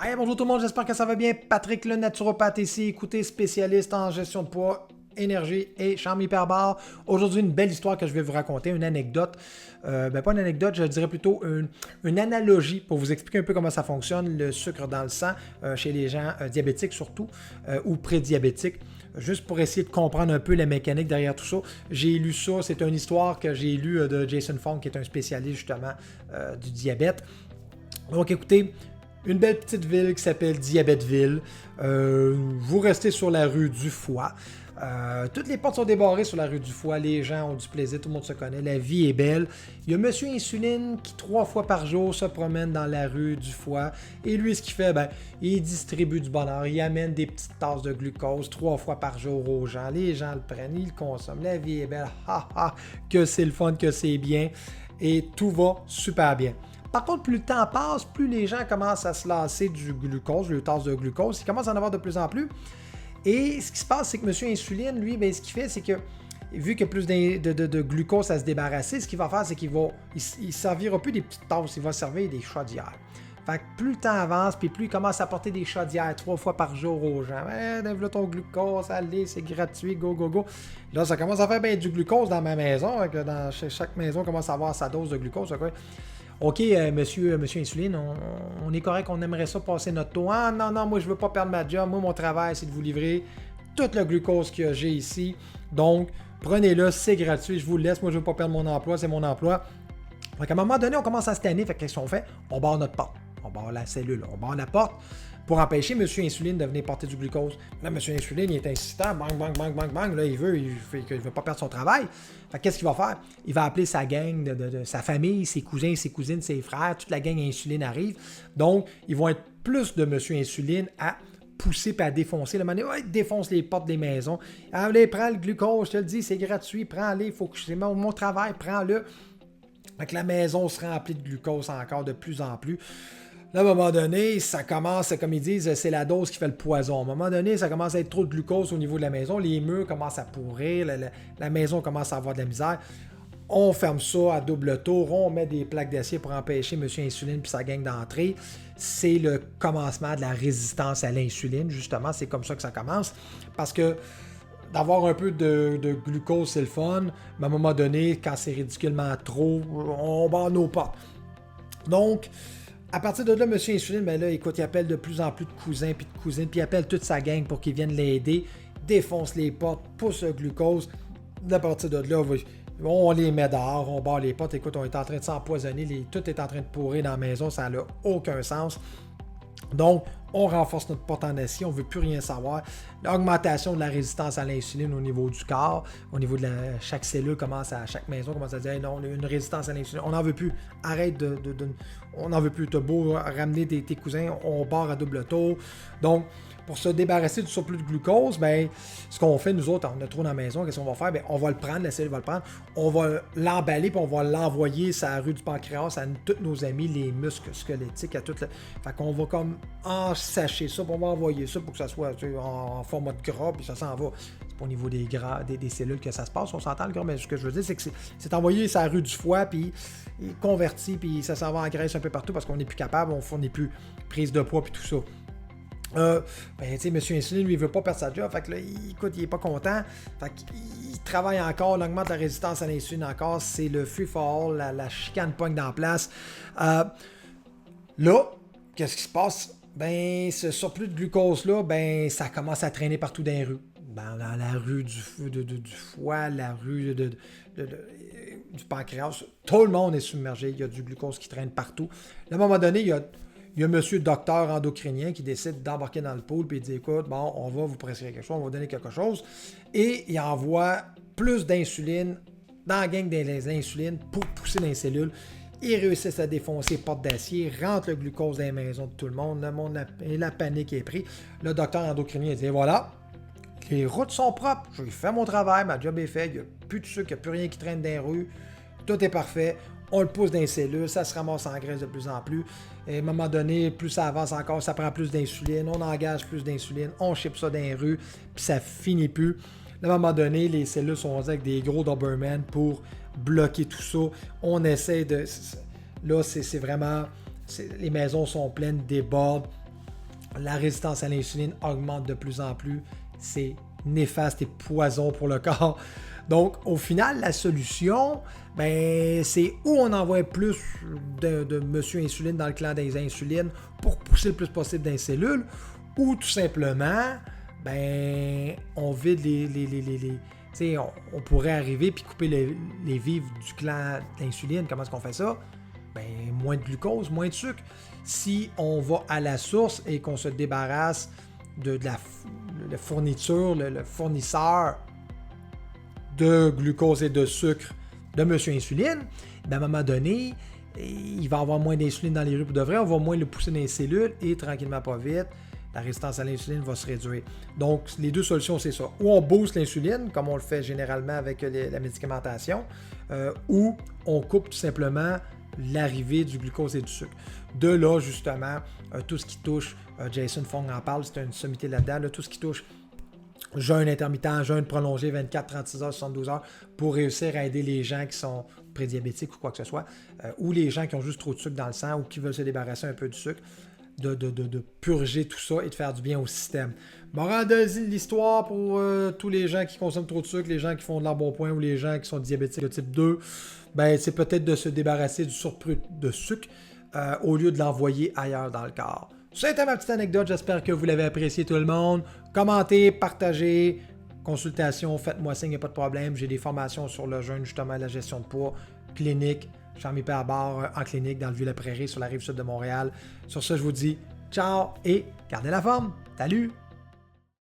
Hey, bonjour tout le monde, j'espère que ça va bien. Patrick le naturopathe ici, écoutez, spécialiste en gestion de poids, énergie et charme hyperbare. Aujourd'hui, une belle histoire que je vais vous raconter, une anecdote. Pas une anecdote, je dirais plutôt une analogie pour vous expliquer un peu comment ça fonctionne, le sucre dans le sang chez les gens diabétiques surtout ou prédiabétiques. Juste pour essayer de comprendre un peu la mécanique derrière tout ça. J'ai lu ça, c'est une histoire que j'ai lue de Jason Fung, qui est un spécialiste justement du diabète. Donc écoutez, une belle petite ville qui s'appelle Diabèteville. Vous restez sur la rue du Foie. Toutes les portes sont débarrées sur la rue du Foie. Les gens ont du plaisir, tout le monde se connaît. La vie est belle. Il y a Monsieur Insuline qui 3 fois par jour se promène dans la rue du Foie. Et lui, ce qu'il fait, il distribue du bonheur. Il amène des petites tasses de glucose 3 fois par jour aux gens. Les gens le prennent, ils le consomment. La vie est belle. Ha ha, que c'est le fun, que c'est bien. Et tout va super bien. Par contre, plus le temps passe, plus les gens commencent à se lasser du glucose, le tasse de glucose. Ils commencent à en avoir de plus en plus. Et ce qui se passe, c'est que M. Insuline, lui, ce qu'il fait, c'est que vu qu'il y a plus de glucose à se débarrasser, ce qu'il va faire, c'est qu'il ne servira plus des petites tasses, il va servir des chaudières. Fait que plus le temps avance, puis plus il commence à apporter des chaudières 3 fois par jour aux gens. Développe ton glucose, allez, c'est gratuit, go, go, go. Là, ça commence à faire du glucose dans ma maison. Dans chaque maison commence à avoir sa dose de glucose. Quoi. OK, monsieur Insuline, on est correct, on aimerait ça passer notre tour. Ah non, moi je veux pas perdre ma job. Moi, mon travail, c'est de vous livrer tout le glucose que j'ai ici. Donc, prenez-le, c'est gratuit, je vous le laisse. Moi, je veux pas perdre mon emploi, c'est mon emploi. Donc, à un moment donné, on commence à se tanner. Fait qu'est-ce qu'on fait? On barre notre porte. On barre la cellule, on barre la porte pour empêcher M. Insuline de venir porter du glucose. Là, M. Insuline, il est insistant, bang. Là, il veut pas perdre son travail. Fait qu'est-ce qu'il va faire? Il va appeler sa gang, de sa famille, ses cousins, ses cousines, ses frères, toute la gang Insuline arrive. Donc, ils vont être plus de M. Insuline à pousser et à défoncer. Le moment donné, il défonce les portes des maisons. Allez, prends le glucose, je te le dis, c'est gratuit, prends-le, il faut que c'est mon travail, prends-le. Fait que la maison se remplit de glucose encore de plus en plus. Là, à un moment donné, ça commence, comme ils disent, c'est la dose qui fait le poison. À un moment donné, ça commence à être trop de glucose au niveau de la maison. Les murs commencent à pourrir. La maison commence à avoir de la misère. On ferme ça à double tour. On met des plaques d'acier pour empêcher M. Insuline et sa gang d'entrer. C'est le commencement de la résistance à l'insuline, justement. C'est comme ça que ça commence. Parce que d'avoir un peu de glucose, c'est le fun. Mais à un moment donné, quand c'est ridiculement trop, on barre nos portes. Donc, à partir de là, M. Insuline, écoute, il appelle de plus en plus de cousins et de cousines, puis il appelle toute sa gang pour qu'ils viennent l'aider, défonce les portes, pousse le glucose. À partir de là, on les met dehors, on barre les portes. Écoute, on est en train de s'empoisonner, tout est en train de pourrir dans la maison, ça n'a aucun sens. Donc, on renforce notre porte en acier, on ne veut plus rien savoir. L'augmentation de la résistance à l'insuline au niveau du corps, au niveau de chaque cellule, chaque maison commence à dire hey, non, une résistance à l'insuline, on n'en veut plus. Arrête on n'en veut plus. T'as beau ramener tes cousins, on barre à double tour. Donc, pour se débarrasser du surplus de glucose, ce qu'on fait, nous autres, on a trop dans la maison, qu'est-ce qu'on va faire? On va le prendre, la cellule va le prendre, on va l'emballer, puis on va l'envoyer sur la rue du pancréas à tous nos amis, les muscles squelettiques, à tout le... Fait qu'on va comme ensacher ça, puis on va envoyer ça pour que ça soit en format de gras, puis ça s'en va. C'est pas au niveau des gras, des cellules que ça se passe, on s'entend le gras, mais ce que je veux dire, c'est que c'est envoyé sur la rue du foie, puis converti, puis ça s'en va en graisse un peu partout parce qu'on n'est plus capable, on fournit plus prise de poids, puis tout ça. M. Insuline, lui, il veut pas perdre sa job. Fait que là, il est pas content. Fait qu'il travaille encore, il augmente la résistance à l'insuline encore. C'est le free for all, la chicane pogne dans la place. Là, qu'est-ce qui se passe? Ce surplus de glucose-là, ça commence à traîner partout dans les rues. Dans la rue du foie, la rue du pancréas. Tout le monde est submergé. Il y a du glucose qui traîne partout. À un moment donné, il y a monsieur docteur endocrinien qui décide d'embarquer dans le pool et il dit écoute, on va vous prescrire quelque chose, on va vous donner quelque chose. Et il envoie plus d'insuline dans la gang des insulines pour pousser dans les cellules. Ils réussissent à défoncer les portes d'acier, rentrent le glucose dans les maisons de tout le monde. La panique est prise. Le docteur endocrinien dit voilà, les routes sont propres, j'ai fait mon travail, ma job est faite, il n'y a plus de sucre, il n'y a plus rien qui traîne dans les rues, tout est parfait. On le pousse dans les cellules, ça se ramasse en graisse de plus en plus. Et à un moment donné, plus ça avance encore, ça prend plus d'insuline, on engage plus d'insuline, on ship ça dans les rues, puis ça finit plus. À un moment donné, les cellules sont avec des gros Doberman pour bloquer tout ça. On essaie de... Là, c'est vraiment... Les maisons sont pleines, débordent. La résistance à l'insuline augmente de plus en plus. C'est néfaste et poison pour le corps. Donc, au final, la solution, ben, c'est où on envoie plus de monsieur insuline dans le clan des insulines pour pousser le plus possible dans cellules, ou tout simplement, ben, on vide on pourrait arriver puis couper les vivres du clan d'insuline. Comment est-ce qu'on fait ça? Ben, moins de glucose, moins de sucre. Si on va à la source et qu'on se débarrasse de la fourniture, le fournisseur de glucose et de sucre de monsieur insuline, ben à un moment donné, il va avoir moins d'insuline dans les rues pour de vrai, on va moins le pousser dans les cellules et tranquillement pas vite, la résistance à l'insuline va se réduire. Donc, les deux solutions, c'est ça. Ou on booste l'insuline, comme on le fait généralement avec la médicamentation, ou on coupe tout simplement l'arrivée du glucose et du sucre. De là, justement, tout ce qui touche, Jason Fung en parle, c'est une sommité là-dedans, là, tout ce qui touche jeûne intermittent, jeûne prolongé, 24, 36 heures, 72 heures, pour réussir à aider les gens qui sont prédiabétiques ou quoi que ce soit, ou les gens qui ont juste trop de sucre dans le sang ou qui veulent se débarrasser un peu du sucre, de purger tout ça et de faire du bien au système. Morale de l'histoire pour tous les gens qui consomment trop de sucre, les gens qui font de l'embonpoint ou les gens qui sont diabétiques de type 2, ben, c'est peut-être de se débarrasser du surplus de sucre au lieu de l'envoyer ailleurs dans le corps. C'était ma petite anecdote, j'espère que vous l'avez apprécié tout le monde. Commentez, partagez, consultation, faites-moi signe, il n'y a pas de problème. J'ai des formations sur le jeûne, justement, la gestion de poids, clinique, Charmy Père-Barre en clinique dans le Vieux-la-Prairie sur la rive sud de Montréal. Sur ce, je vous dis ciao et gardez la forme. Salut!